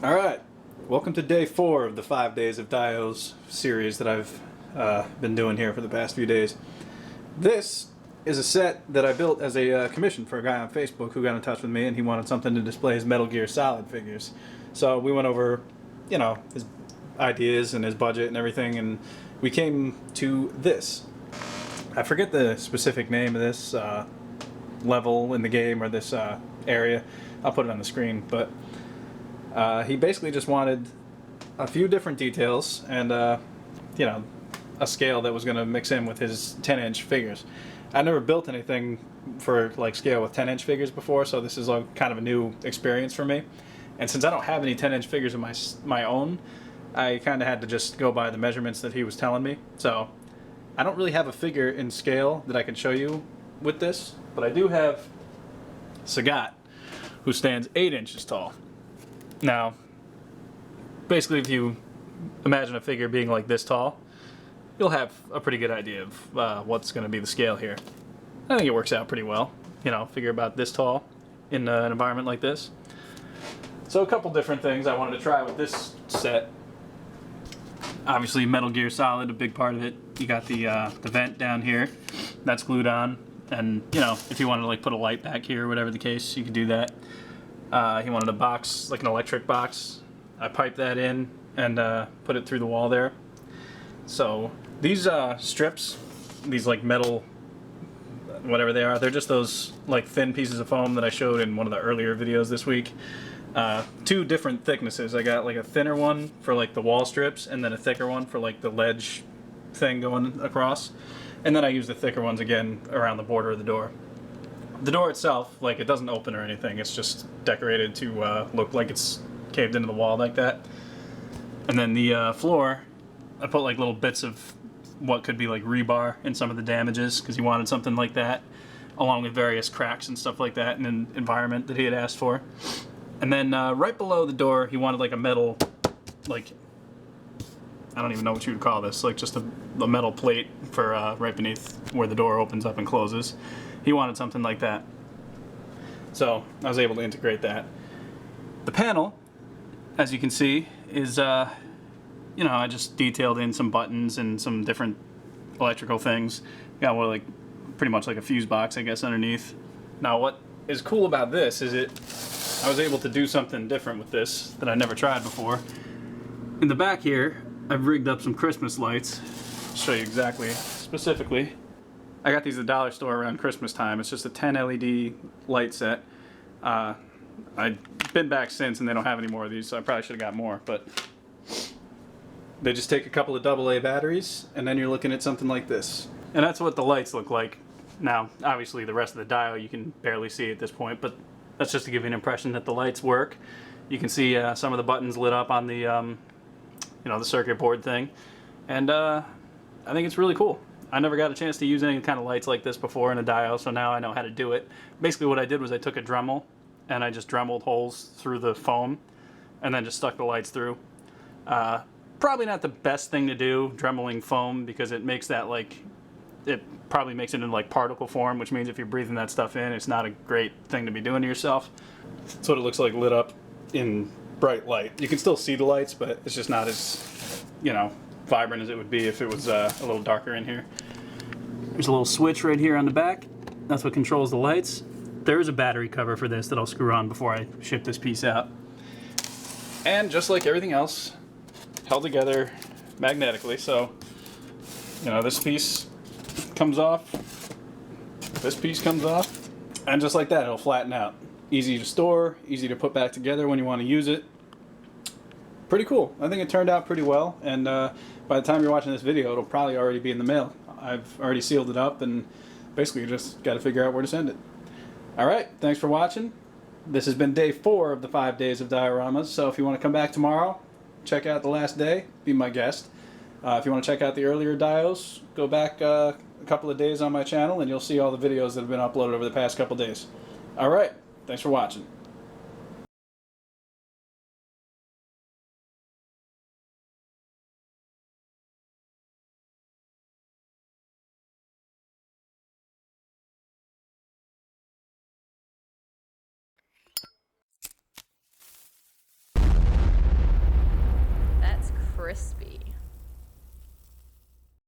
Alright, welcome to day 4 of the 5 Days of Dios series that I've been doing here for the past few days. This is a set that I built as a commission for a guy on Facebook who got in touch with me and he wanted something to display his Metal Gear Solid figures. So we went over, his ideas and his budget and everything, and we came to this. I forget the specific name of this level in the game or this area. I'll put it on the screen, but he basically just wanted a few different details and, a scale that was going to mix in with his 10-inch figures. I never built anything for like scale with 10-inch figures before, so this is kind of a new experience for me. And since I don't have any 10-inch figures of my own, I kind of had to just go by the measurements that he was telling me. So I don't really have a figure in scale that I can show you with this, but I do have Sagat, who stands 8 inches tall. Now, basically, if you imagine a figure being like this tall, you'll have a pretty good idea of what's going to be the scale here. I think it works out pretty well. Figure about this tall in an environment like this. So a couple different things I wanted to try with this set. Obviously, Metal Gear Solid, a big part of it. You got the vent down here. That's glued on. And, if you wanted to put a light back here or whatever the case, you could do that. He wanted a box, like an electric box. I piped that in and put it through the wall there. So these strips, these metal, whatever they are, they're just those thin pieces of foam that I showed in one of the earlier videos this week. Two different thicknesses. I got a thinner one for the wall strips, and then a thicker one for the ledge thing going across. And then I use the thicker ones again around the border of the door. The door itself, it doesn't open or anything. It's just decorated to look like it's caved into the wall like that. And then the floor, I put little bits of what could be rebar in some of the damages, because he wanted something like that, along with various cracks and stuff like that in an environment that he had asked for. And then right below the door, he wanted a metal, I don't even know what you would call this, just a metal plate for right beneath where the door opens up and closes. He wanted something like that. So I was able to integrate that. The panel, as you can see, is, I just detailed in some buttons and some different electrical things. Got pretty much a fuse box, I guess, underneath. Now what is cool about this is I was able to do something different with this that I never tried before. In the back here, I've rigged up some Christmas lights. I'll show you exactly, specifically. I got these at the dollar store around Christmas time. It's just a 10 LED light set. I've been back since and they don't have any more of these, so I probably should have got more, but they just take a couple of AA batteries and then you're looking at something like this. And that's what the lights look like. Now, obviously the rest of the dial you can barely see at this point, but that's just to give you an impression that the lights work. You can see some of the buttons lit up on the the circuit board thing, and I think it's really cool. I never got a chance to use any kind of lights like this before in a dial, so now I know how to do it. Basically what I did was I took a Dremel and I just Dremeled holes through the foam and then just stuck the lights through. Probably not the best thing to do, Dremeling foam, because it makes that it probably makes it in particle form, which means if you're breathing that stuff in, it's not a great thing to be doing to yourself. That's what it looks like lit up in bright light. You can still see the lights, but it's just not as, vibrant as it would be if it was a little darker in here. There's a little switch right here on the back. That's what controls the lights. There is a battery cover for this that I'll screw on before I ship this piece out. And just like everything else, held together magnetically, so, this piece comes off, this piece comes off, and just like that, it'll flatten out. Easy to store, easy to put back together when you want to use it. Pretty cool. I think it turned out pretty well, and by the time you're watching this video, it'll probably already be in the mail. I've already sealed it up, and basically you just got to figure out where to send it. Alright, thanks for watching. This has been day 4 of the 5 Days of Dioramas, so if you want to come back tomorrow, check out the last day, be my guest. If you want to check out the earlier dios, go back a couple of days on my channel, and you'll see all the videos that have been uploaded over the past couple days. Alright, thanks for watching. crispy.